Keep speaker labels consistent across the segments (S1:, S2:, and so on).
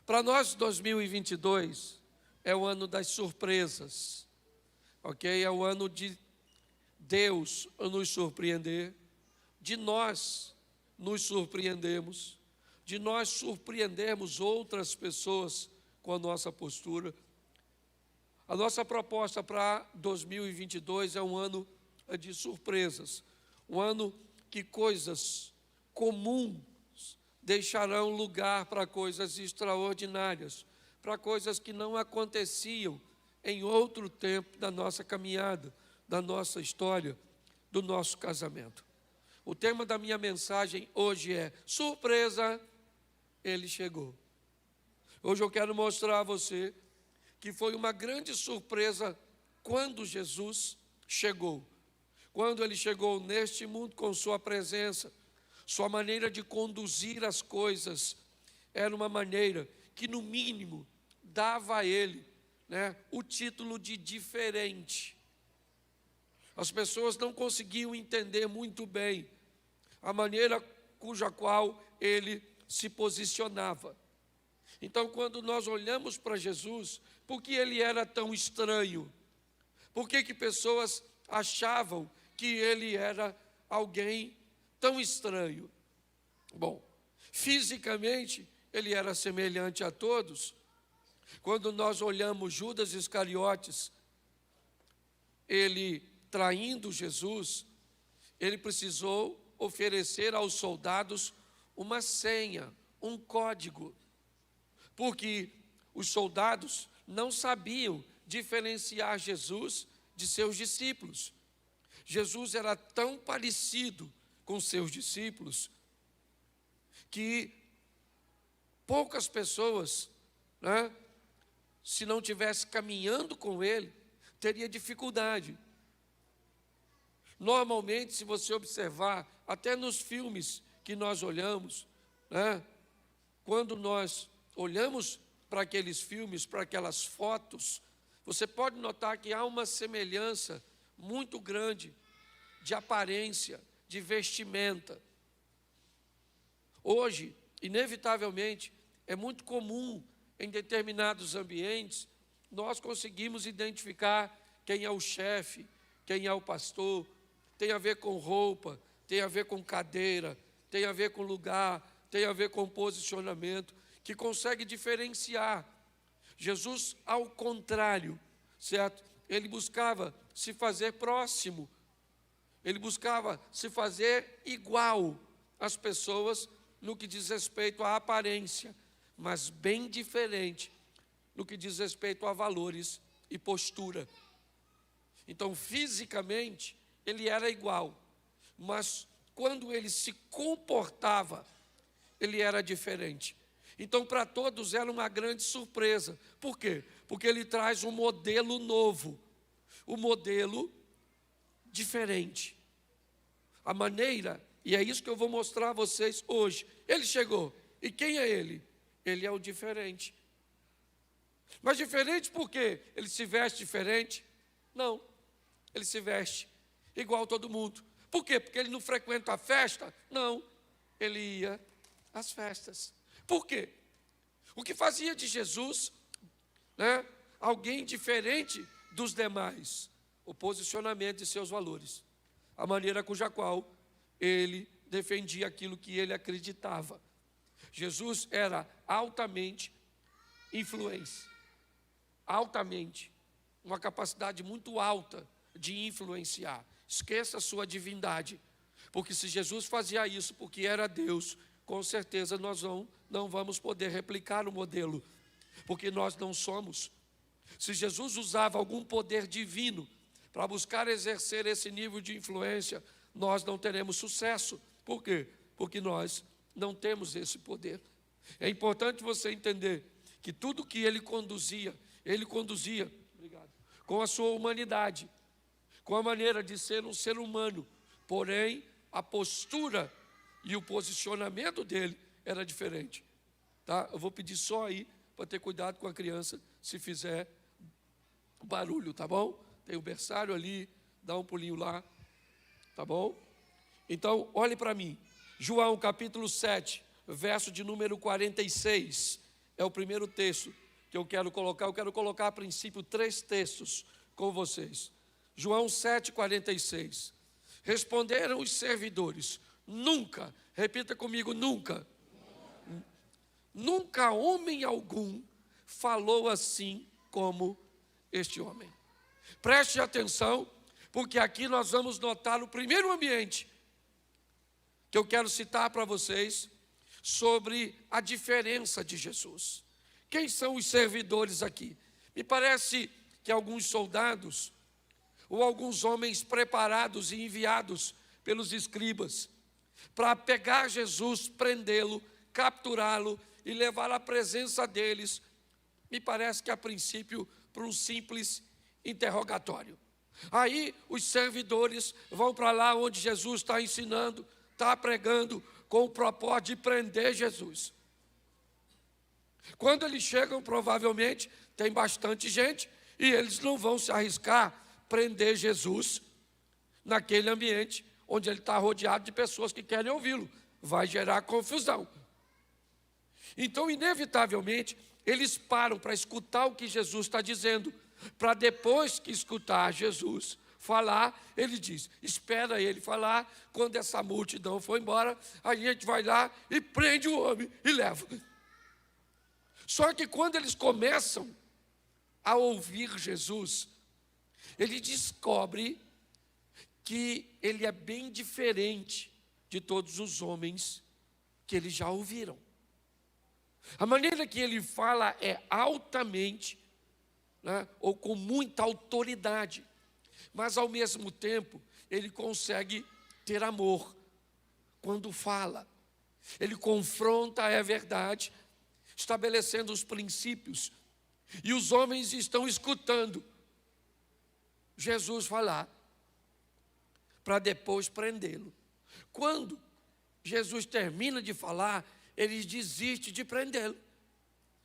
S1: Para nós, 2022 é o ano das surpresas, ok? É o ano de Deus nos surpreender, de nós nos surpreendemos, de nós surpreendermos outras pessoas com a nossa postura. A nossa proposta para 2022 é um ano de surpresas, um ano que coisas comuns deixarão lugar para coisas extraordinárias, para coisas que não aconteciam em outro tempo da nossa caminhada, da nossa história, do nosso casamento. O tema da minha mensagem hoje é: surpresa, ele chegou. Hoje eu quero mostrar a você que foi uma grande surpresa quando Jesus chegou. Quando ele chegou neste mundo com sua presença, sua maneira de conduzir as coisas era uma maneira que, no mínimo, dava a ele, o título de diferente. As pessoas não conseguiam entender muito bem a maneira cuja qual ele se posicionava. Então, quando nós olhamos para Jesus, por que ele era tão estranho? Por que pessoas achavam que ele era alguém tão estranho? Bom, fisicamente ele era semelhante a todos. Quando nós olhamos Judas Iscariotes, ele traindo Jesus, ele precisou oferecer aos soldados uma senha, um código, porque os soldados não sabiam diferenciar Jesus de seus discípulos. Jesus era tão parecido com seus discípulos que poucas pessoas, se não tivesse caminhando com ele, teria dificuldade. Normalmente, se você observar, até nos filmes que nós olhamos, quando nós olhamos para aqueles filmes, para aquelas fotos, você pode notar que há uma semelhança muito grande de aparência, de vestimenta. Hoje, inevitavelmente, é muito comum em determinados ambientes nós conseguimos identificar quem é o chefe, quem é o pastor. Tem a ver com roupa, tem a ver com cadeira, tem a ver com lugar, tem a ver com posicionamento, que consegue diferenciar. Jesus, ao contrário, certo? Ele buscava se fazer próximo, ele buscava se fazer igual às pessoas no que diz respeito à aparência, mas bem diferente no que diz respeito a valores e postura. Então, fisicamente, ele era igual, mas quando ele se comportava, ele era diferente. Então, para todos era uma grande surpresa. Por quê? Porque ele traz um modelo novo, um modelo diferente. A maneira, e é isso que eu vou mostrar a vocês hoje. Ele chegou, e quem é ele? Ele é o diferente. Mas diferente por quê? Ele se veste diferente? Não, ele se veste igual todo mundo. Por quê? Porque ele não frequenta a festa? Não, ele ia às festas. Por quê? O que fazia de Jesus, alguém diferente dos demais? O posicionamento de seus valores, a maneira cuja qual ele defendia aquilo que ele acreditava. Jesus era altamente influente, altamente, uma capacidade muito alta de influenciar. Esqueça a sua divindade, porque se Jesus fazia isso porque era Deus, com certeza nós não vamos poder replicar o modelo, porque nós não somos. Se Jesus usava algum poder divino para buscar exercer esse nível de influência, nós não teremos sucesso. Por quê? Porque nós não temos esse poder. É importante você entender que tudo que ele conduzia com a sua humanidade, com a maneira de ser um ser humano, porém a postura e o posicionamento dele era diferente. Tá? Eu vou pedir só aí para ter cuidado com a criança se fizer barulho, tá bom? Tem o berçário ali, dá um pulinho lá, tá bom? Então, olhe para mim, João capítulo 7, verso de número 46, é o primeiro texto que eu quero colocar. Eu quero colocar a princípio 3 textos com vocês. João 7,46. Responderam os servidores: nunca, repita comigo, nunca. Nunca homem algum falou assim como este homem. Preste atenção, porque aqui nós vamos notar o primeiro ambiente que eu quero citar para vocês sobre a diferença de Jesus. Quem são os servidores aqui? Me parece que alguns soldados ou alguns homens preparados e enviados pelos escribas para pegar Jesus, prendê-lo, capturá-lo e levar à presença deles, me parece que a princípio para um simples interrogatório. Aí os servidores vão para lá onde Jesus está ensinando, está pregando, com o propósito de prender Jesus. Quando eles chegam, provavelmente tem bastante gente e eles não vão se arriscar prender Jesus naquele ambiente onde ele está rodeado de pessoas que querem ouvi-lo. Vai gerar confusão. Então, inevitavelmente, eles param para escutar o que Jesus está dizendo, para depois que escutar Jesus falar, ele diz: espera ele falar, quando essa multidão for embora, a gente vai lá e prende o homem e leva. Só que quando eles começam a ouvir Jesus, ele descobre que ele é bem diferente de todos os homens que eles já ouviram. A maneira que ele fala é altamente, né, ou com muita autoridade, mas ao mesmo tempo ele consegue ter amor quando fala. Ele confronta a verdade, estabelecendo os princípios, e os homens estão escutando Jesus falar, para depois prendê-lo. Quando Jesus termina de falar, eles desistem de prendê-lo.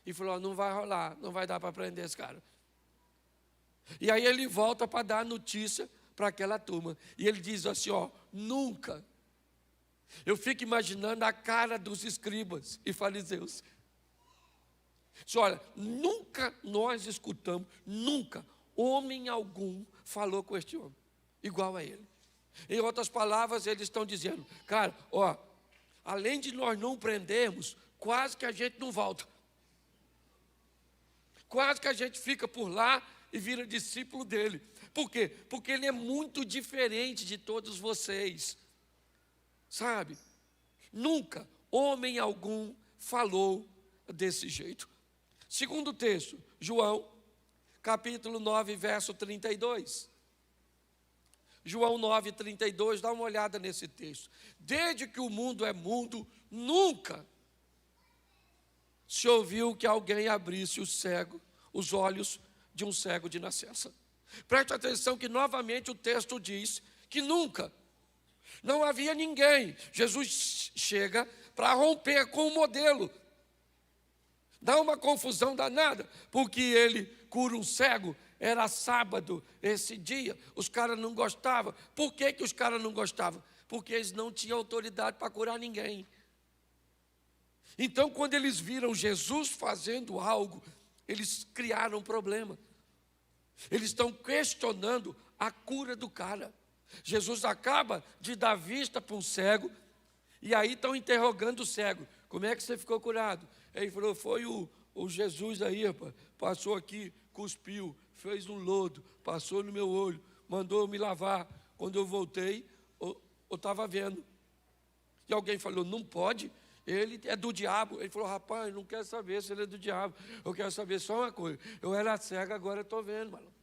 S1: E falou: não vai rolar, não vai dar para prender esse cara. E aí ele volta para dar notícia para aquela turma. E ele diz assim: nunca. Eu fico imaginando a cara dos escribas e fariseus. Diz: olha, nunca nós escutamos, nunca homem algum falou com este homem igual a ele. Em outras palavras, eles estão dizendo: cara, além de nós não prendermos, quase que a gente não volta. Quase que a gente fica por lá e vira discípulo dele. Por quê? Porque ele é muito diferente de todos vocês. Sabe? Nunca homem algum falou desse jeito. Segundo texto, João, capítulo 9, verso 32. João 9, 32, dá uma olhada nesse texto. Desde que o mundo é mundo, nunca se ouviu que alguém abrisse os olhos de um cego de nascença. Preste atenção que novamente o texto diz que nunca, não havia ninguém. Jesus chega para romper com o modelo. Dá uma confusão danada, porque ele cura um cego. Era sábado esse dia, os caras não gostavam. Por que os caras não gostavam? Porque eles não tinham autoridade para curar ninguém. Então, quando eles viram Jesus fazendo algo, eles criaram um problema. Eles estão questionando a cura do cara. Jesus acaba de dar vista para um cego, e aí estão interrogando o cego: como é que você ficou curado? Ele falou: foi o Jesus aí, rapaz, passou aqui, cuspiu, fez um lodo, passou no meu olho, mandou eu me lavar. Quando eu voltei, eu estava vendo. E alguém falou: não pode, ele é do diabo. Ele falou: rapaz, não quero saber se ele é do diabo, eu quero saber só uma coisa: eu era cego, agora estou vendo, mano.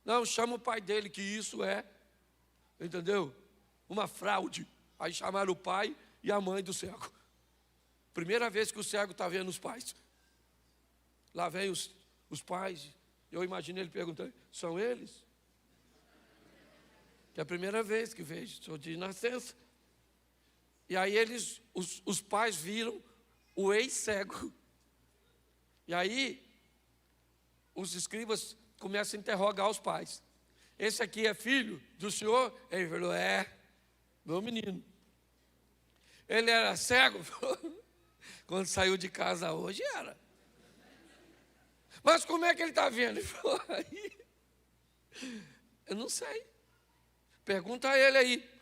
S1: Não, chama o pai dele, que isso é, entendeu? Uma fraude. Aí chamaram o pai e a mãe do cego. Primeira vez que o cego está vendo os pais. Lá vem os pais. Eu imagino ele perguntando: são eles? Que é a primeira vez que vejo, sou de nascença. E aí os pais viram o ex-cego. E aí os escribas começam a interrogar os pais: esse aqui é filho do senhor? Ele falou: é, meu menino. Ele era cego? quando saiu de casa hoje, era. Mas como é que ele está vendo? Ele falou, aí, eu não sei. Pergunta a ele aí.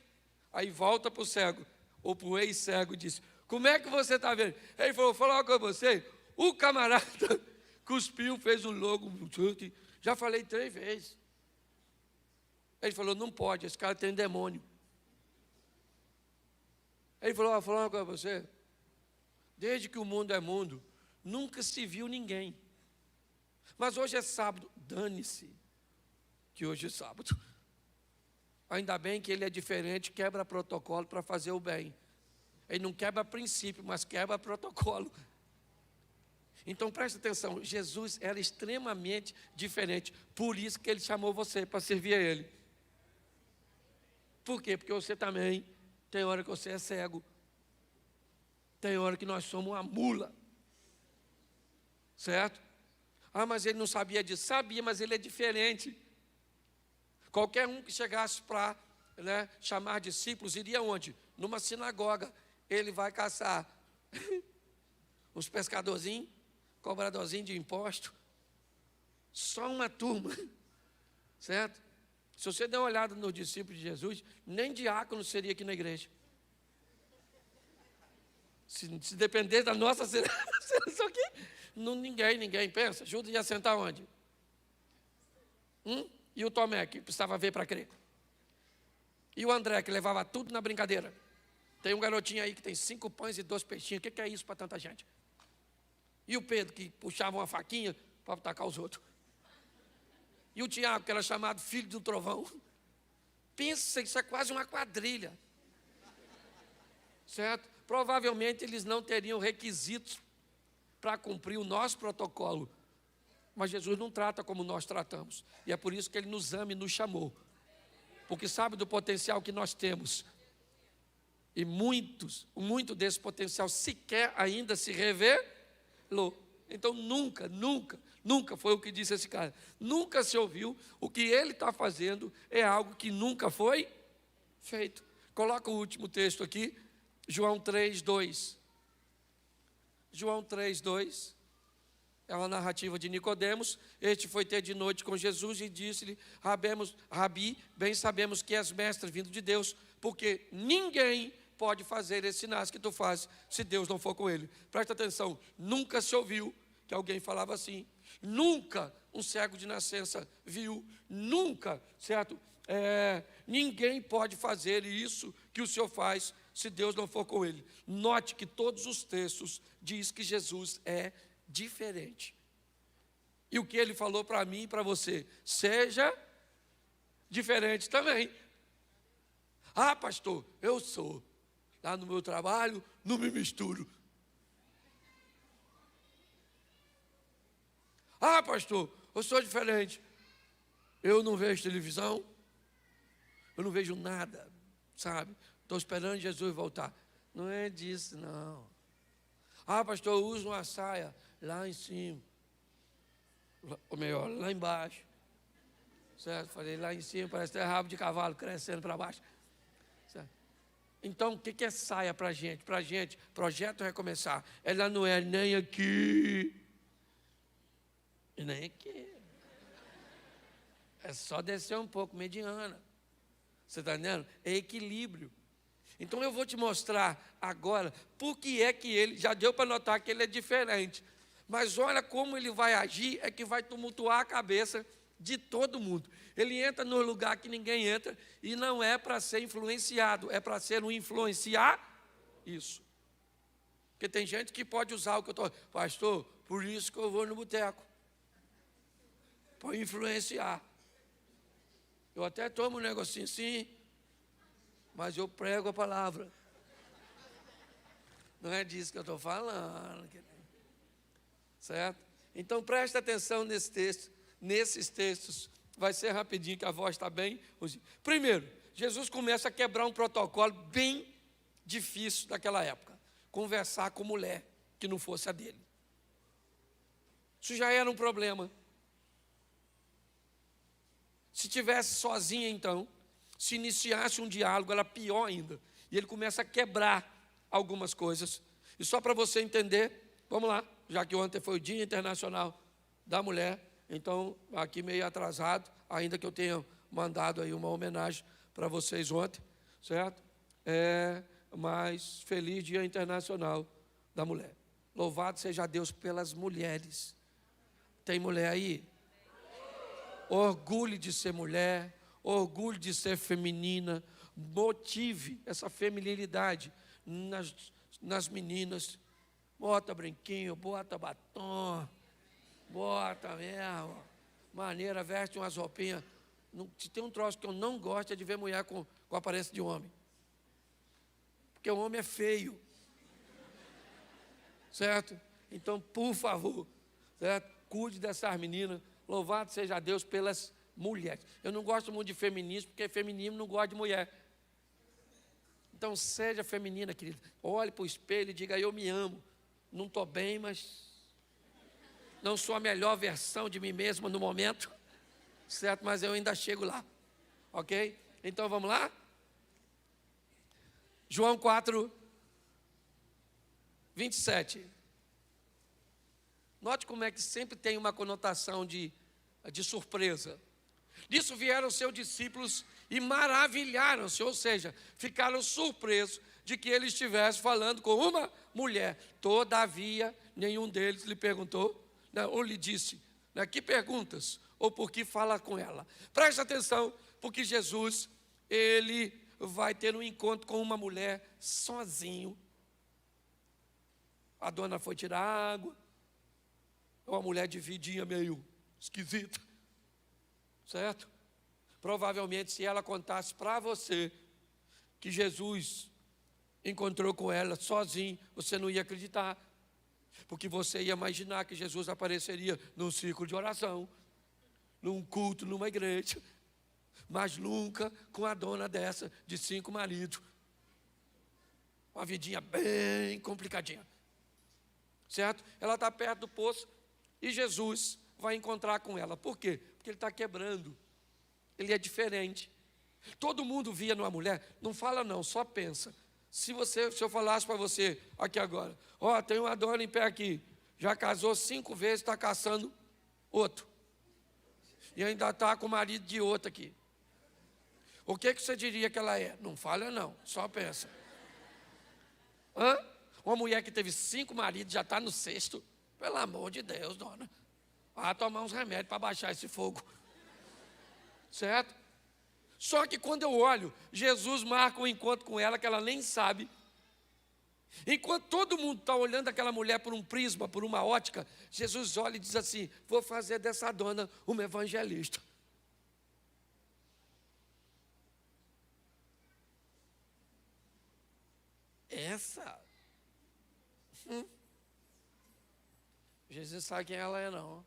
S1: Aí volta para o cego, ou para o ex-cego, e diz, como é que você está vendo? Ele falou, vou falar com você, o camarada cuspiu, fez um logo, já falei 3 vezes. Ele falou, não pode, esse cara tem demônio. Ele falou, vou falar uma coisa para você, desde que o mundo é mundo, nunca se viu ninguém. Mas hoje é sábado, dane-se que hoje é sábado. Ainda bem que ele é diferente, quebra protocolo para fazer o bem. Ele não quebra princípio, mas quebra protocolo. Então preste atenção, Jesus era extremamente diferente. Por isso que ele chamou você para servir a ele. Por quê? Porque você também tem hora que você é cego. Tem hora que nós somos uma mula. Certo? Ah, mas ele não sabia disso. Sabia, mas ele é diferente. Qualquer um que chegasse para chamar discípulos, iria onde? Numa sinagoga. Ele vai caçar uns pescadorzinhos, cobradorzinhos de imposto. Só uma turma. Certo? Se você der uma olhada nos discípulos de Jesus, nem diácono seria aqui na igreja. Se depender da nossa seleção aqui, ninguém pensa. Judas ia sentar onde? E o Tomé, que precisava ver para crer. E o André, que levava tudo na brincadeira. Tem um garotinho aí que tem 5 pães e 2 peixinhos. O que é isso para tanta gente? E o Pedro, que puxava uma faquinha para atacar os outros. E o Tiago, que era chamado filho do trovão. Pensa, isso é quase uma quadrilha. Certo? Provavelmente eles não teriam requisitos para cumprir o nosso protocolo. Mas Jesus não trata como nós tratamos. E é por isso que Ele nos ama e nos chamou. Porque sabe do potencial que nós temos. E muito desse potencial sequer ainda se revelou. Então nunca foi o que disse esse cara. Nunca se ouviu. O que ele está fazendo é algo que nunca foi feito. Coloca o último texto aqui. João 3:2. João 3:2. É uma narrativa de Nicodemos. Este foi ter de noite com Jesus e disse-lhe, Rabi, bem sabemos que és mestre vindo de Deus, porque ninguém pode fazer esses sinais que tu fazes, se Deus não for com ele. Presta atenção, nunca se ouviu que alguém falava assim. Nunca um cego de nascença viu. Nunca, certo? Ninguém pode fazer isso que o Senhor faz, se Deus não for com ele. Note que todos os textos diz que Jesus é diferente. E o que ele falou para mim e para você? Seja diferente também. Ah, pastor, eu sou. Lá no meu trabalho, não me misturo. Ah, pastor, eu sou diferente. Eu não vejo televisão. Eu não vejo nada, sabe? Estou esperando Jesus voltar. Não é disso, não. Ah, pastor, eu uso uma saia lá em cima. Ou melhor, lá embaixo. Certo? Falei, lá em cima parece ter rabo de cavalo crescendo para baixo. Certo? Então, o que é saia para a gente? Para a gente, projeto recomeçar. Ela não é nem aqui e nem aqui. É só descer um pouco, mediana. Você está entendendo? É equilíbrio. Então eu vou te mostrar agora por que é que ele, já deu para notar que ele é diferente. Mas olha como ele vai agir, é que vai tumultuar a cabeça de todo mundo. Ele entra no lugar que ninguém entra e não é para ser influenciado, é para ser um influenciar isso. Porque tem gente que pode usar o que eu estou... Pastor, por isso que eu vou no boteco. Para influenciar. Eu até tomo um negocinho assim, mas eu prego a palavra. Não é disso que eu estou falando. Certo? Então preste atenção nesse texto, nesses textos. Vai ser rapidinho que a voz está bem. Primeiro, Jesus começa a quebrar um protocolo bem difícil daquela época. Conversar com mulher que não fosse a dele. Isso já era um problema. Se tivesse sozinha então, se iniciasse um diálogo, era pior ainda. E ele começa a quebrar algumas coisas. E só para você entender, vamos lá, já que ontem foi o Dia Internacional da Mulher, então, aqui meio atrasado, ainda que eu tenha mandado aí uma homenagem para vocês ontem, certo? Mas feliz Dia Internacional da Mulher. Louvado seja Deus pelas mulheres. Tem mulher aí? Orgulho de ser mulher, orgulho de ser feminina, motive essa feminilidade nas meninas. Bota brinquinho, bota batom, bota mesmo, maneira, veste umas roupinhas. Se tem um troço que eu não gosto é de ver mulher com aparência de homem. Porque o homem é feio. Certo? Então, por favor, certo? Cuide dessas meninas. Louvado seja Deus pelas mulheres. Eu não gosto muito de feminismo, porque feminismo não gosta de mulher. Então, seja feminina, querida. Olhe para o espelho e diga, eu me amo. Não estou bem, mas não sou a melhor versão de mim mesma no momento, certo? Mas eu ainda chego lá, ok? Então, vamos lá? João 4, 27. Note como é que sempre tem uma conotação de surpresa. Disso vieram seus discípulos e maravilharam-se, ou seja, ficaram surpresos de que ele estivesse falando com uma mulher. Todavia, nenhum deles lhe perguntou, ou lhe disse, que perguntas, ou por que fala com ela. Preste atenção, porque Jesus, ele vai ter um encontro com uma mulher sozinho. A dona foi tirar água, uma mulher de vidinha meio esquisita, certo? Provavelmente, se ela contasse para você que Jesus encontrou com ela sozinho, você não ia acreditar, porque você ia imaginar que Jesus apareceria num círculo de oração, num culto, numa igreja, mas nunca com a dona dessa de 5 maridos. Uma vidinha bem complicadinha, certo? Ela está perto do poço e Jesus vai encontrar com ela. Por quê? Porque ele está quebrando. Ele é diferente. Todo mundo via numa mulher, não fala não, só pensa. Se eu falasse para você aqui agora, tem uma dona em pé aqui, já casou 5 vezes, está caçando outro. E ainda está com o marido de outro aqui. O que você diria que ela é? Não fala não, só pensa. Uma mulher que teve 5 maridos, já está no 6º. Pelo amor de Deus, dona. Vai tomar uns remédios para baixar esse fogo. Certo? Só que quando eu olho, Jesus marca um encontro com ela que ela nem sabe. Enquanto todo mundo está olhando aquela mulher por um prisma, por uma ótica, Jesus olha e diz assim, vou fazer dessa dona uma evangelista. Essa? Jesus sabe quem ela é, não.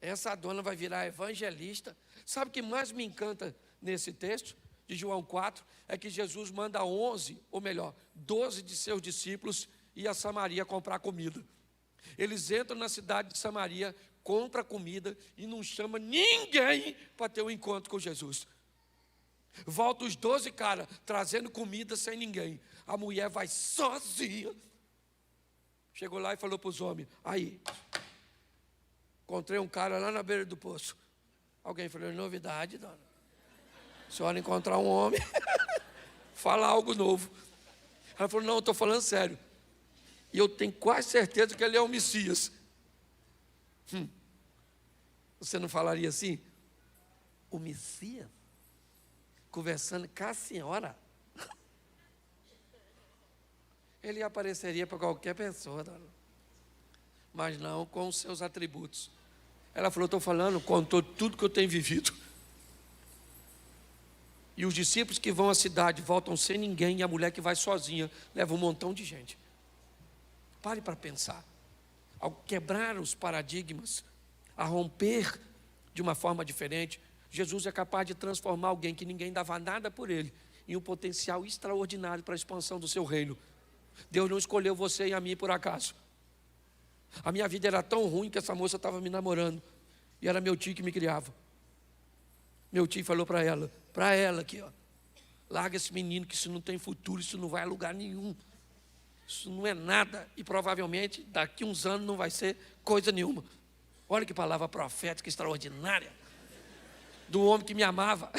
S1: Essa dona vai virar evangelista. Sabe o que mais me encanta nesse texto de João 4? É que Jesus manda 11, ou melhor, 12 de seus discípulos ir a Samaria comprar comida. Eles entram na cidade de Samaria, compram comida e não chama ninguém para ter um encontro com Jesus. Volta os 12 caras trazendo comida sem ninguém. A mulher vai sozinha. Chegou lá e falou para os homens, aí, encontrei um cara lá na beira do poço. Alguém falou, novidade, dona. A senhora encontrar um homem, fala algo novo. Ela falou, não, eu estou falando sério. E eu tenho quase certeza que ele é o Messias. Você não falaria assim? O Messias? Conversando com a senhora? Ele apareceria para qualquer pessoa, dona. Mas não com os seus atributos. Ela falou, estou falando, contou tudo que eu tenho vivido. E os discípulos que vão à cidade voltam sem ninguém, e a mulher que vai sozinha leva um montão de gente. Pare para pensar. Ao quebrar os paradigmas, a romper de uma forma diferente, Jesus é capaz de transformar alguém que ninguém dava nada por ele em um potencial extraordinário para a expansão do seu reino. Deus não escolheu você e a mim por acaso. A minha vida era tão ruim que essa moça estava me namorando. E era meu tio que me criava. Meu tio falou para ela aqui, larga esse menino que isso não tem futuro, isso não vai a lugar nenhum. Isso não é nada e provavelmente daqui uns anos não vai ser coisa nenhuma. Olha que palavra profética extraordinária do homem que me amava,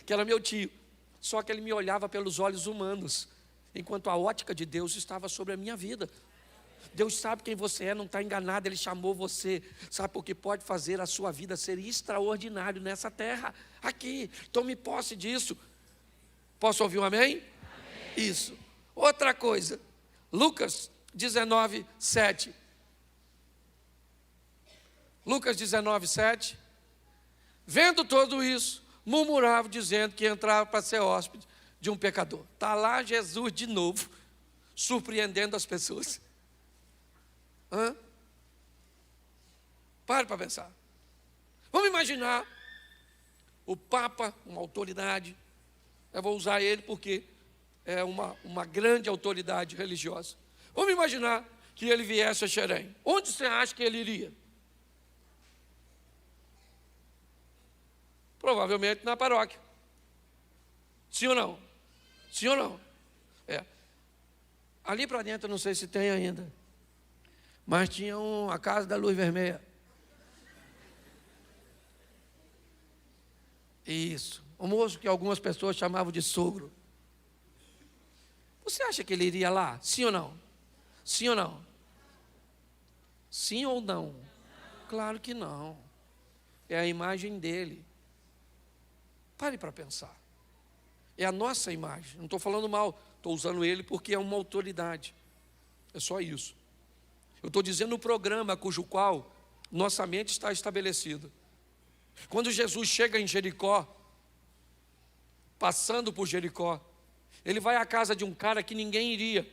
S1: que era meu tio. Só que ele me olhava pelos olhos humanos, enquanto a ótica de Deus estava sobre a minha vida. Deus sabe quem você é, não está enganado, Ele chamou você, sabe, porque pode fazer a sua vida ser extraordinário nessa terra, aqui. Tome posse disso. Posso ouvir um amém? Amém. Isso. Outra coisa, Lucas 19, 7. Lucas 19, 7. Vendo tudo isso, murmurava, dizendo que entrava para ser hóspede de um pecador. Está lá Jesus de novo, surpreendendo as pessoas. Pare para pensar. Vamos imaginar o Papa, uma autoridade. Eu vou usar ele porque é uma grande autoridade religiosa. Vamos imaginar que ele viesse a Xerém. Onde você acha que ele iria? Provavelmente na paróquia. Sim ou não? Sim ou não? É. Ali para dentro, não sei se tem ainda, mas tinha a Casa da Luz Vermelha. Isso. O moço que algumas pessoas chamavam de sogro. Você acha que ele iria lá? Sim ou não? Sim ou não? Sim ou não? Claro que não. É a imagem dele. Pare para pensar. É a nossa imagem. Não estou falando mal. Estou usando ele porque é uma autoridade. É só isso. Eu estou dizendo o programa cujo qual nossa mente está estabelecida. Quando Jesus chega em Jericó, passando por Jericó, ele vai à casa de um cara que ninguém iria.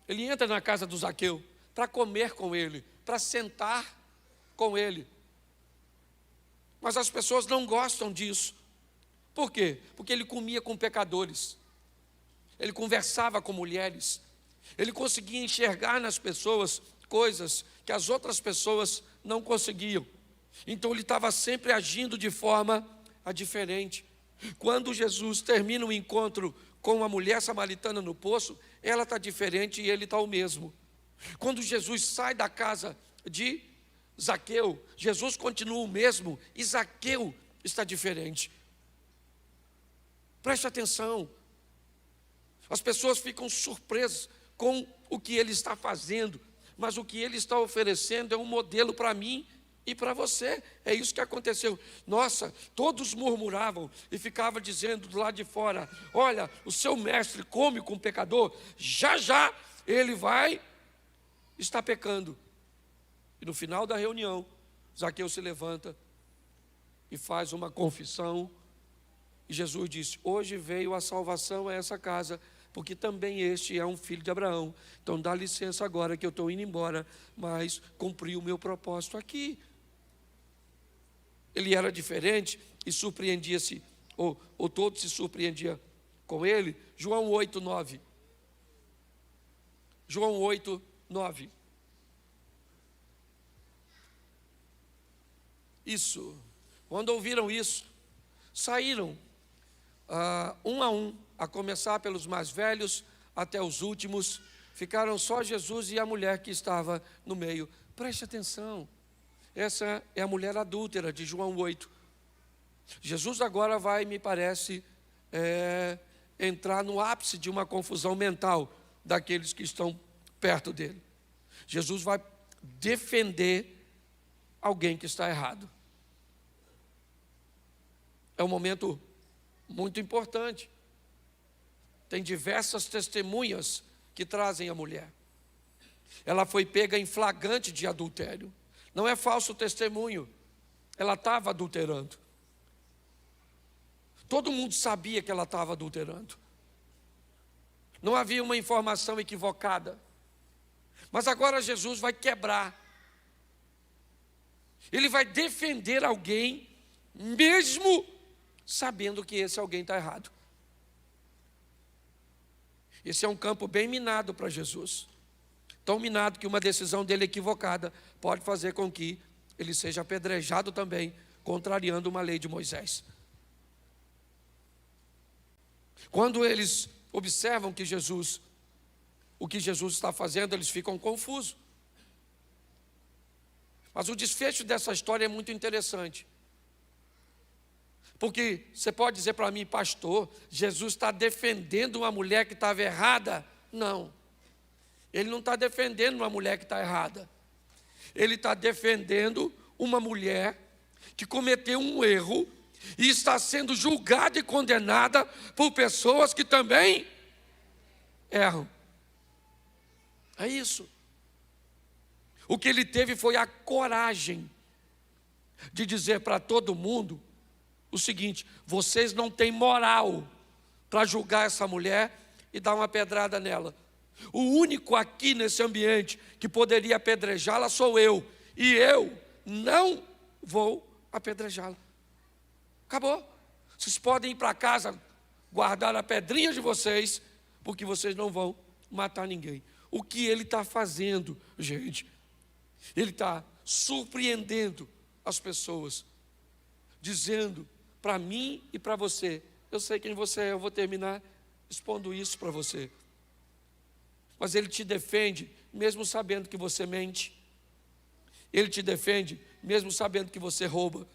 S1: Ele entra na casa do Zaqueu para comer com ele, para sentar com ele. Mas as pessoas não gostam disso. Por quê? Porque ele comia com pecadores. Ele conversava com mulheres. Ele conseguia enxergar nas pessoas coisas que as outras pessoas não conseguiam. Então ele estava sempre agindo de forma diferente. Quando Jesus termina o encontro com a mulher samaritana no poço, ela está diferente e ele está o mesmo. Quando Jesus sai da casa de Zaqueu, Jesus continua o mesmo e Zaqueu está diferente. Preste atenção. As pessoas ficam surpresas com o que ele está fazendo, mas o que ele está oferecendo é um modelo para mim e para você. É isso que aconteceu. Nossa, todos murmuravam e ficavam dizendo do lado de fora: olha, o seu mestre come com o pecador, já já ele vai estar pecando. E no final da reunião, Zaqueu se levanta e faz uma confissão. E Jesus disse: hoje veio a salvação a essa casa, porque também este é um filho de Abraão. Então dá licença agora que eu estou indo embora, mas cumpri o meu propósito aqui. Ele era diferente e surpreendia-se, ou todos se surpreendiam com ele. João 8, 9. João 8, 9. Isso. Quando ouviram isso, saíram um a um, a começar pelos mais velhos até os últimos. Ficaram só Jesus e a mulher que estava no meio. Preste atenção. Essa é a mulher adúltera de João 8. Jesus agora vai, me parece, entrar no ápice de uma confusão mental daqueles que estão perto dele. Jesus vai defender alguém que está errado. É um momento muito importante. Tem diversas testemunhas que trazem a mulher. Ela foi pega em flagrante de adultério. Não é falso testemunho. Ela estava adulterando. Todo mundo sabia que ela estava adulterando. Não havia uma informação equivocada. Mas agora Jesus vai quebrar. Ele vai defender alguém, mesmo sabendo que esse alguém está errado. Esse é um campo bem minado para Jesus. Tão minado que uma decisão dele equivocada pode fazer com que ele seja apedrejado também, contrariando uma lei de Moisés. Quando eles observam que Jesus o que Jesus está fazendo, eles ficam confusos. Mas o desfecho dessa história é muito interessante. Porque você pode dizer para mim, pastor, Jesus está defendendo uma mulher que estava errada? Não. Ele não está defendendo uma mulher que está errada. Ele está defendendo uma mulher que cometeu um erro e está sendo julgada e condenada por pessoas que também erram. É isso. O que ele teve foi a coragem de dizer para todo mundo o seguinte: vocês não têm moral para julgar essa mulher e dar uma pedrada nela. O único aqui nesse ambiente que poderia apedrejá-la sou eu, e eu não vou apedrejá-la. Acabou. Vocês podem ir para casa guardar a pedrinha de vocês, porque vocês não vão matar ninguém. O que ele está fazendo, gente? Ele está surpreendendo as pessoas, dizendo para mim e para você: eu sei quem você é, eu vou terminar expondo isso para você. Mas ele te defende mesmo sabendo que você mente. Ele te defende mesmo sabendo que você rouba.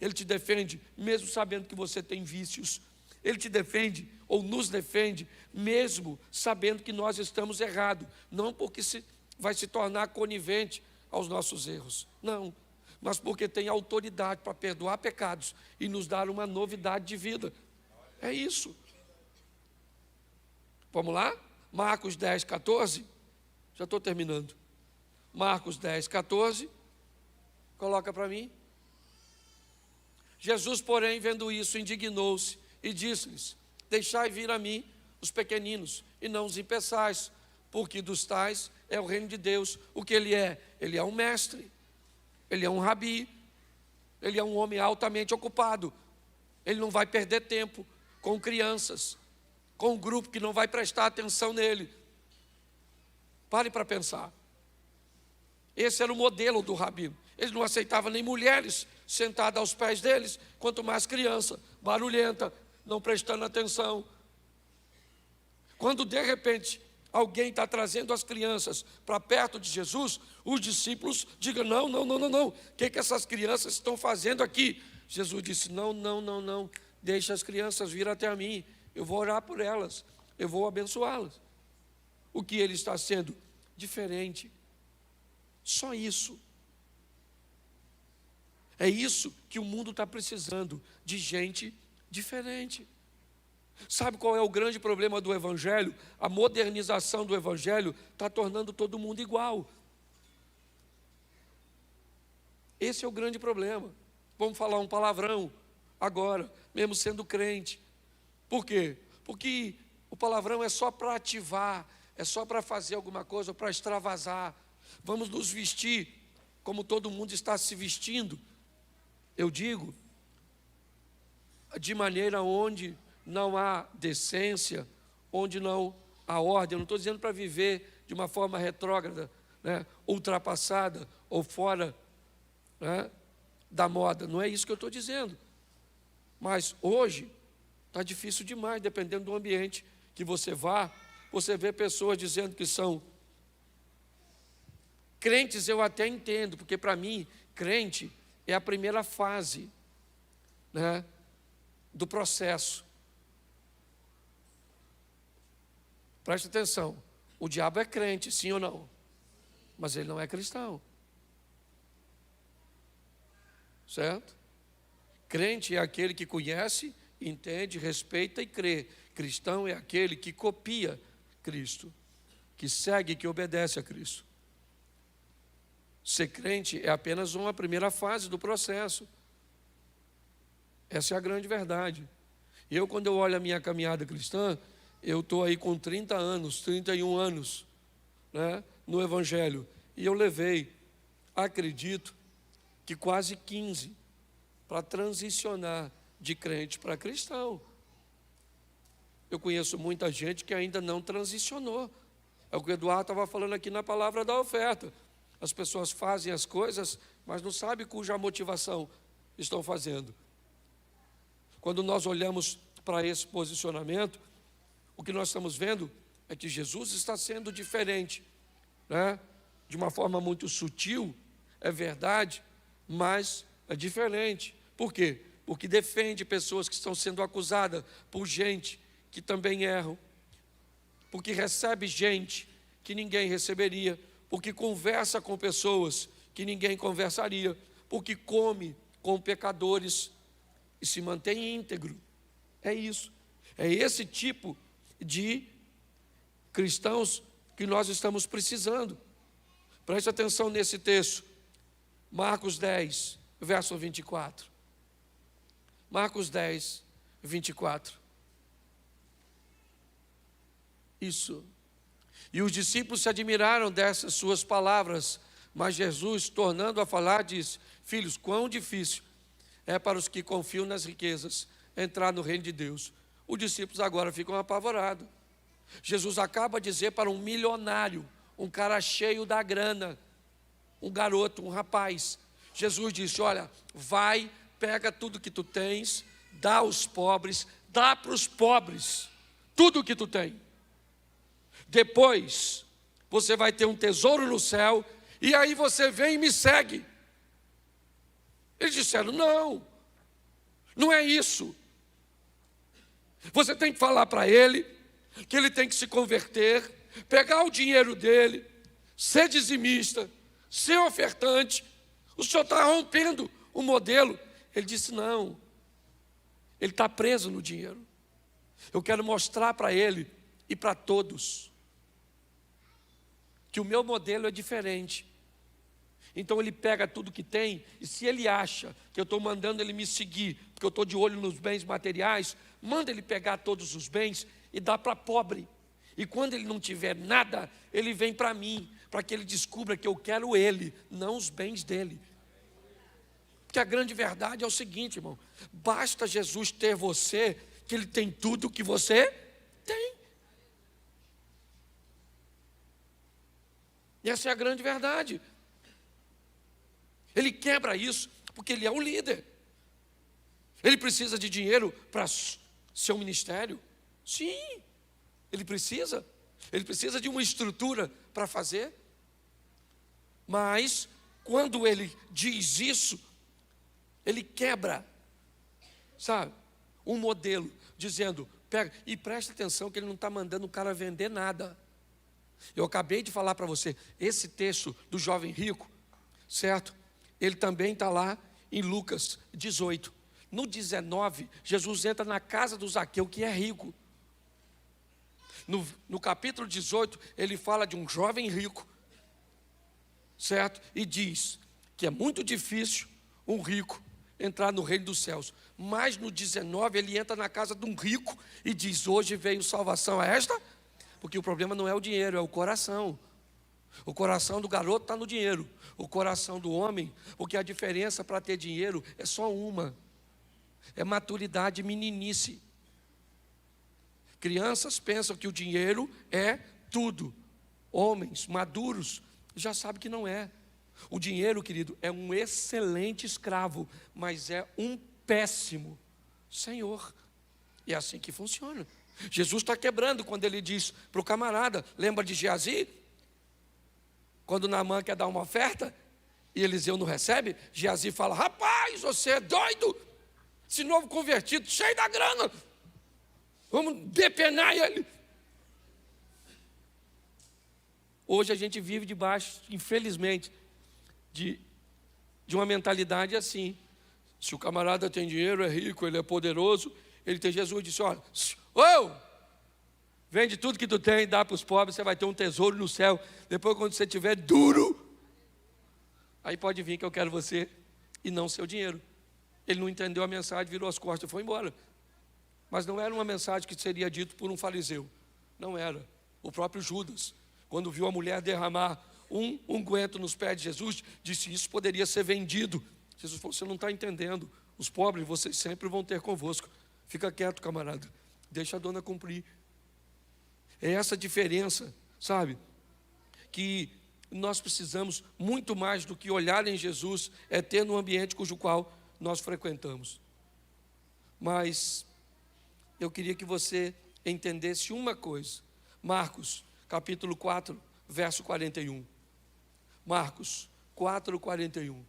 S1: Ele te defende mesmo sabendo que você tem vícios. Ele te defende ou nos defende mesmo sabendo que nós estamos errados. Não porque vai se tornar conivente aos nossos erros, não, mas porque tem autoridade para perdoar pecados e nos dar uma novidade de vida. É isso. Vamos lá? Marcos 10, 14. Já estou terminando. Marcos 10, 14. Coloca para mim. Jesus, porém, vendo isso, indignou-se e disse-lhes: deixai vir a mim os pequeninos e não os impeçais, porque dos tais é o reino de Deus. O que ele é? Ele é um mestre, ele é um rabi, ele é um homem altamente ocupado. Ele não vai perder tempo com crianças, com um grupo que não vai prestar atenção nele. Pare para pensar. Esse era o modelo do rabi. Ele não aceitava nem mulheres sentadas aos pés deles, quanto mais criança, barulhenta, não prestando atenção. Quando de repente alguém está trazendo as crianças para perto de Jesus, os discípulos digam: não. O que essas crianças estão fazendo aqui? Jesus disse: não, deixa as crianças vir até a mim, eu vou orar por elas, eu vou abençoá-las. O que ele está sendo? Diferente. Só isso. É isso que o mundo está precisando, de gente diferente. Sabe qual é o grande problema do Evangelho? A modernização do Evangelho está tornando todo mundo igual. Esse é o grande problema. Vamos falar um palavrão agora, mesmo sendo crente. Por quê? Porque o palavrão é só para ativar, é só para fazer alguma coisa, para extravasar. Vamos nos vestir como todo mundo está se vestindo. Eu digo, de maneira onde não há decência, onde não há ordem. Eu não estou dizendo para viver de uma forma retrógrada, ultrapassada ou fora da moda. Não é isso que eu estou dizendo. Mas hoje está difícil demais, dependendo do ambiente que você vá. Você vê pessoas dizendo que são crentes. Eu até entendo, porque para mim, crente é a primeira fase do processo. Preste atenção, o diabo é crente, sim ou não? Mas ele não é cristão. Certo? Crente é aquele que conhece, entende, respeita e crê. Cristão é aquele que copia Cristo, que segue, que obedece a Cristo. Ser crente é apenas uma primeira fase do processo. Essa é a grande verdade. Eu, quando eu olho a minha caminhada cristã, eu estou aí com 30 anos, 31 anos, no Evangelho. E eu levei, acredito, que quase 15 para transicionar de crente para cristão. Eu conheço muita gente que ainda não transicionou. É o que o Eduardo estava falando aqui na palavra da oferta. As pessoas fazem as coisas, mas não sabem cuja motivação estão fazendo. Quando nós olhamos para esse posicionamento, o que nós estamos vendo é que Jesus está sendo diferente, né? De uma forma muito sutil, é verdade, mas é diferente. Por quê? Porque defende pessoas que estão sendo acusadas por gente que também erram, porque recebe gente que ninguém receberia, porque conversa com pessoas que ninguém conversaria, porque come com pecadores e se mantém íntegro. É isso. É esse tipo de cristãos que nós estamos precisando. Preste atenção nesse texto. Marcos 10, verso 24. Marcos 10, 24. Isso. E os discípulos se admiraram dessas suas palavras, mas Jesus, tornando a falar, disse: filhos, quão difícil é para os que confiam nas riquezas entrar no reino de Deus. Os discípulos agora ficam apavorados. Jesus acaba de dizer para um milionário, um cara cheio da grana, um garoto, um rapaz. Jesus disse: olha, vai, pega tudo que tu tens, dá aos pobres, dá para os pobres tudo que tu tem. Depois você vai ter um tesouro no céu, e aí você vem e me segue. Eles disseram: não, não é isso. Você tem que falar para ele que ele tem que se converter, pegar o dinheiro dele, ser dizimista, ser ofertante. O senhor está rompendo o modelo. Ele disse: não, ele está preso no dinheiro. Eu quero mostrar para ele e para todos que o meu modelo é diferente. Então ele pega tudo que tem, e se ele acha que eu estou mandando ele me seguir, porque eu estou de olho nos bens materiais, manda ele pegar todos os bens e dá para pobre. E quando ele não tiver nada, ele vem para mim, para que ele descubra que eu quero ele, não os bens dele. Porque a grande verdade é o seguinte, irmão: basta Jesus ter você, que ele tem tudo que você tem. E essa é a grande verdade. Ele quebra isso porque ele é o líder. Ele precisa de dinheiro para seu ministério? Sim, ele precisa. Ele precisa de uma estrutura para fazer. Mas, quando ele diz isso, ele quebra, sabe, um modelo, dizendo: pega, e preste atenção que ele não está mandando o cara vender nada. Eu acabei de falar para você, esse texto do jovem rico, certo? Ele também está lá em Lucas 18. No 19, Jesus entra na casa do Zaqueu, que é rico. No capítulo 18, ele fala de um jovem rico, certo? E diz que é muito difícil um rico entrar no reino dos céus. Mas no 19, ele entra na casa de um rico e diz: hoje veio salvação a esta, porque o problema não é o dinheiro, é o coração. O coração do garoto está no dinheiro, o coração do homem, porque a diferença para ter dinheiro é só uma: é maturidade, meninice. Crianças pensam que o dinheiro é tudo. Homens maduros já sabem que não é. O dinheiro, querido, é um excelente escravo, mas é um péssimo senhor. E é assim que funciona. Jesus está quebrando quando ele diz para o camarada: lembra de Geazi? Quando Naamã quer dar uma oferta e Eliseu não recebe, Geazi fala: rapaz, você é doido? Esse novo convertido, cheio da grana, vamos depenar ele. Hoje a gente vive debaixo, infelizmente, de uma mentalidade assim. Se o camarada tem dinheiro, é rico, ele é poderoso, ele tem Jesus, disse: olha, vende tudo que tu tem, dá para os pobres, você vai ter um tesouro no céu. Depois, quando você estiver duro, aí pode vir que eu quero você e não seu dinheiro. Ele não entendeu a mensagem, virou as costas e foi embora. Mas não era uma mensagem que seria dito por um fariseu. Não era. O próprio Judas, quando viu a mulher derramar um unguento nos pés de Jesus, disse: isso poderia ser vendido. Jesus falou: você não está entendendo. Os pobres vocês sempre vão ter convosco. Fica quieto, camarada. Deixa a dona cumprir. É essa diferença, sabe? Que nós precisamos muito mais do que olhar em Jesus, é ter no ambiente cujo qual nós frequentamos. Mas eu queria que você entendesse uma coisa: Marcos, capítulo 4, verso 41. Marcos 4, 41.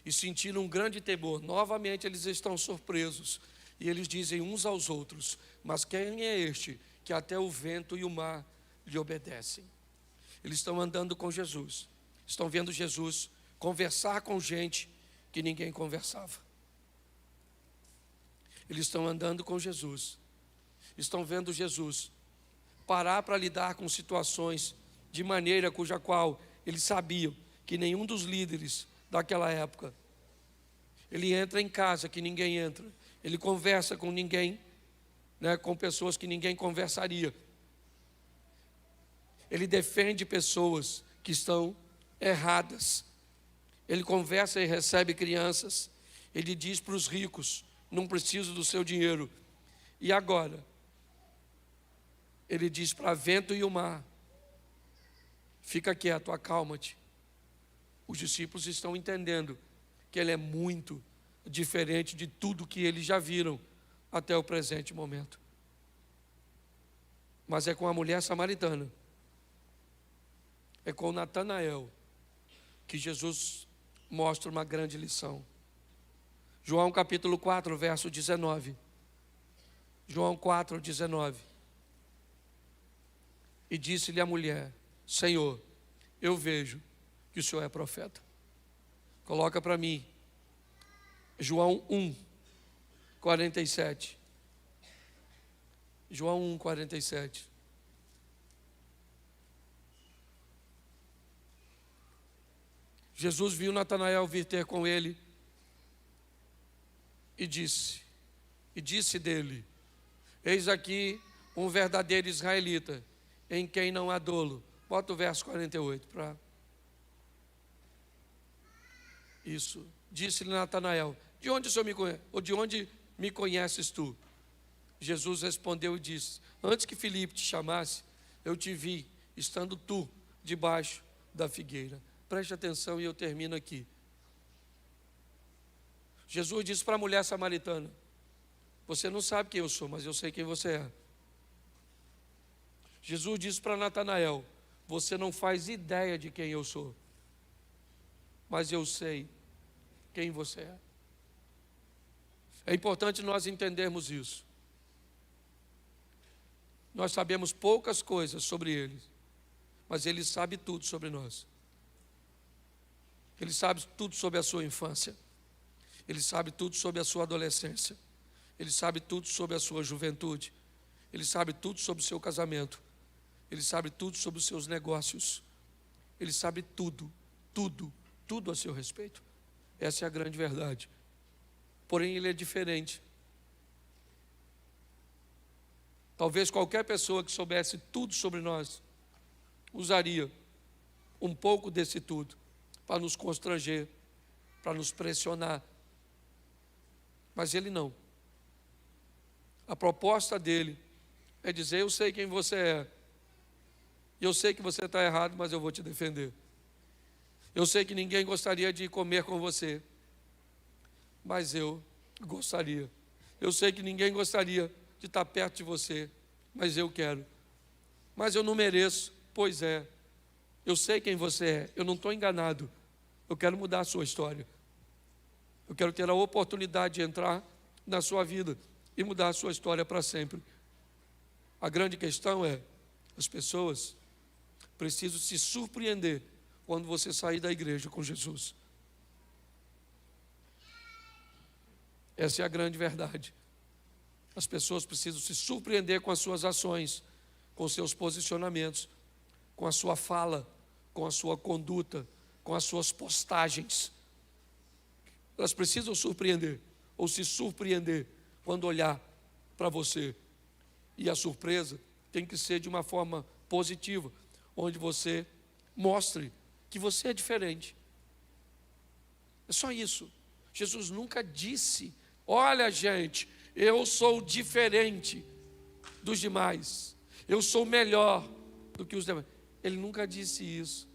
S1: E sentiram um grande temor. Novamente eles estão surpresos. E eles dizem uns aos outros: mas quem é este que até o vento e o mar lhe obedecem? Eles estão andando com Jesus. Estão vendo Jesus conversar com gente que ninguém conversava. Eles estão andando com Jesus. Estão vendo Jesus parar para lidar com situações de maneira cuja qual eles sabiam que nenhum dos líderes daquela época. Ele entra em casa que ninguém entra. Ele conversa com ninguém, com pessoas que ninguém conversaria. Ele defende pessoas que estão erradas. Ele conversa e recebe crianças. Ele diz para os ricos: não preciso do seu dinheiro. E agora, ele diz para vento e o mar: fica quieto, acalma-te. Os discípulos estão entendendo que ele é muito diferente de tudo que eles já viram até o presente momento. Mas é com a mulher samaritana, é com Natanael, que Jesus mostra uma grande lição. João capítulo 4, verso 19. João 4, 19. E disse-lhe a mulher: Senhor, eu vejo que o Senhor é profeta. Coloca para mim João 1, 47. João 1, 47. Jesus viu Natanael vir ter com ele e disse dele: eis aqui um verdadeiro israelita, em quem não há dolo. Bota o verso 48 para... Isso. Disse-lhe Natanael: de onde o Senhor me conhece? Ou de onde me conheces tu? Jesus respondeu e disse: antes que Filipe te chamasse, eu te vi, estando tu debaixo da figueira. Preste atenção e eu termino aqui. Jesus disse para a mulher samaritana: você não sabe quem eu sou, mas eu sei quem você é. Jesus disse para Natanael: você não faz ideia de quem eu sou, mas eu sei quem você é. É importante nós entendermos isso. Nós sabemos poucas coisas sobre ele, mas ele sabe tudo sobre nós. Ele sabe tudo sobre a sua infância. Ele sabe tudo sobre a sua adolescência. Ele sabe tudo sobre a sua juventude. Ele sabe tudo sobre o seu casamento. Ele sabe tudo sobre os seus negócios. Ele sabe tudo, tudo, tudo a seu respeito. Essa é a grande verdade. Porém, ele é diferente. Talvez qualquer pessoa que soubesse tudo sobre nós usaria um pouco desse tudo para nos constranger, para nos pressionar. Mas ele não. A proposta dele é dizer: eu sei quem você é. Eu sei que você está errado, mas eu vou te defender. Eu sei que ninguém gostaria de comer com você, mas eu gostaria. Eu sei que ninguém gostaria de estar perto de você, mas eu quero. Mas eu não mereço, pois é. Eu sei quem você é, eu não estou enganado. Eu quero mudar a sua história. Eu quero ter a oportunidade de entrar na sua vida e mudar a sua história para sempre. A grande questão é: as pessoas precisam se surpreender quando você sair da igreja com Jesus. Essa é a grande verdade. As pessoas precisam se surpreender com as suas ações, com os seus posicionamentos, com a sua fala, com a sua conduta, com as suas postagens. Elas precisam surpreender, ou se surpreender, quando olhar para você. E a surpresa tem que ser de uma forma positiva, onde você mostre que você é diferente. É só isso. Jesus nunca disse: olha, gente, eu sou diferente dos demais, eu sou melhor do que os demais. Ele nunca disse isso.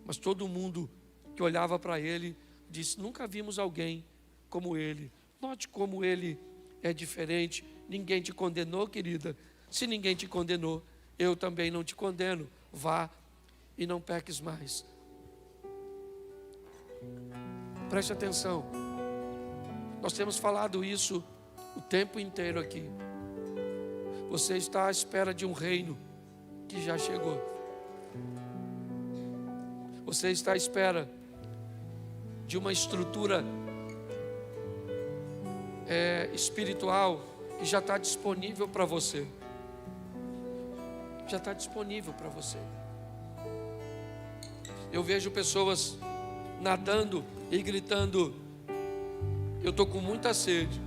S1: Mas todo mundo que olhava para ele disse: nunca vimos alguém como ele. Note como ele é diferente. Ninguém te condenou, querida. Se ninguém te condenou, eu também não te condeno. Vá e não peques mais. Preste atenção. Nós temos falado isso o tempo inteiro aqui. Você está à espera de um reino que já chegou. Você está à espera de uma estrutura espiritual que já está disponível para você. Já está disponível para você. Eu vejo pessoas nadando e gritando: eu estou com muita sede.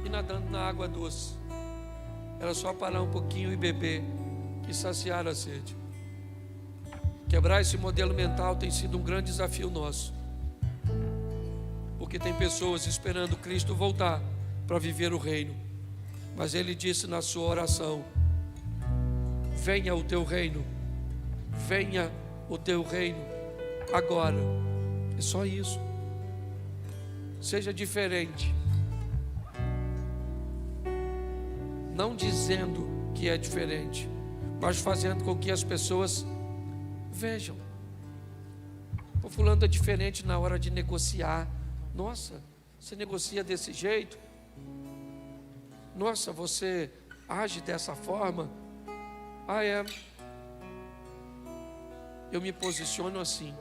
S1: E nadando na água doce. Era só parar um pouquinho e beber e saciar a sede. Quebrar esse modelo mental tem sido um grande desafio nosso. Porque tem pessoas esperando Cristo voltar para viver o reino. Mas Ele disse na sua oração: venha o teu reino. Venha o teu reino agora. É só isso. Seja diferente. Não dizendo que é diferente, mas fazendo com que as pessoas vejam. O fulano é diferente na hora de negociar. Nossa, você negocia desse jeito? Nossa, você age dessa forma? Ah, é. Eu me posiciono assim.